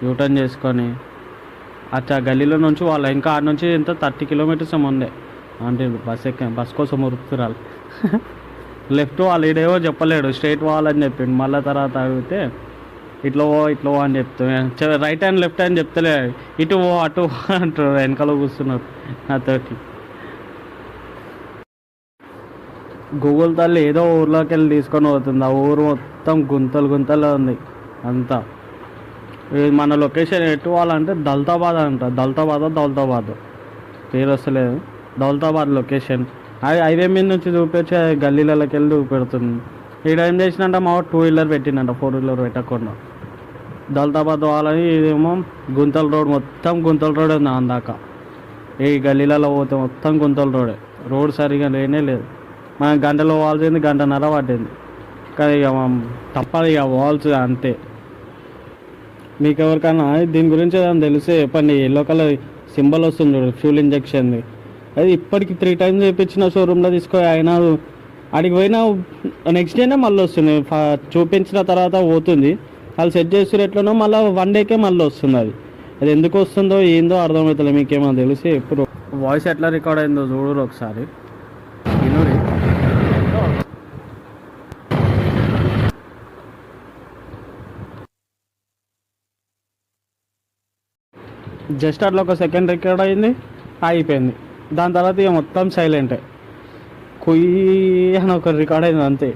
U turn చేసుకొని అచ్చా గల్లీలో నుంచి వాళ్ళ ఇంకా ఆడ నుంచి ఎంత 30 కిలోమీటర్స్ ఏమో ఉండే అంటే బస్ కోసం ఉరుకుతురాలు లెఫ్ట్ వాళ్ళు ఈడేవో చెప్పలేడు స్ట్రైట్ పోవాలని చెప్పిండు. మళ్ళీ తర్వాత అడిగితే ఇట్లా పో అని చెప్తాను. రైట్ హ్యాండ్ లెఫ్ట్ హ్యాండ్ చెప్తలే ఇటు పో అటు అంటారు వెనకాల కూర్చున్నారు నాతోటి. గూగుల్ తల్లి ఏదో ఊర్లోకి వెళ్ళి తీసుకొని పోతుంది. ఆ ఊరు మొత్తం గుంతలు ఉంది అంతా. మన లొకేషన్ ఎటు పోవాలంటే దౌలతాబాద్ అంట. దౌలతాబాద్ పేరు వస్తలేదు. దౌలతాబాద్ లొకేషన్. హైవే మీద నుంచి చూపించి గల్లీలకి వెళ్ళి చూపెడుతుంది. ఈడ ఏం చేసినంట మా 2 వీలర్ పెట్టిందంట, 4 వీలర్ పెట్టకుండా. దౌలతాబాద్ పోవాలని ఇదేమో గుంతల రోడ్, మొత్తం గుంతల రోడ్ ఉంది అందాక. ఈ గల్లీలలో పోతే మొత్తం గుంతల రోడే. రోడ్ సరిగా లేనే లేదు. మనం గంటలో పోవాల్సింది 1.5 గంట పట్టింది. కానీ ఇక తప్పదు, ఇక పోవాల్సి అంతే. మీకు ఎవరికైనా దీని గురించి ఏదైనా తెలిస్తే చెప్పండి. ఎల్లో కలర్ సింబల్ వస్తుంది చూడు ఫ్యూల్ ఇంజెక్షన్ది, అది ఇప్పటికి 3 టైమ్స్ చేయించిన షోరూంలో తీసుకో. అయినా అడిగి పోయినా నెక్స్ట్ డేనే మళ్ళీ వస్తుంది. చూపించిన తర్వాత పోతుంది, వాళ్ళు సెట్ చేస్తారు ఎట్లనో, మళ్ళీ 1 డేకే మళ్ళీ వస్తుంది. అది ఎందుకు వస్తుందో ఏందో అర్థమవుతుంది. మీకేమో తెలిసి ఎప్పుడు వాయిస్ ఎట్లా రికార్డ్ అయిందో చూడరు ఒకసారి. జస్ట్ అట్లా ఒక సెకండ్ రికార్డ్ అయింది, అయిపోయింది. దాని తర్వాత ఇక మొత్తం సైలెంటే. కుయ్యి అని ఒక రికార్డ్ అయింది అంతే.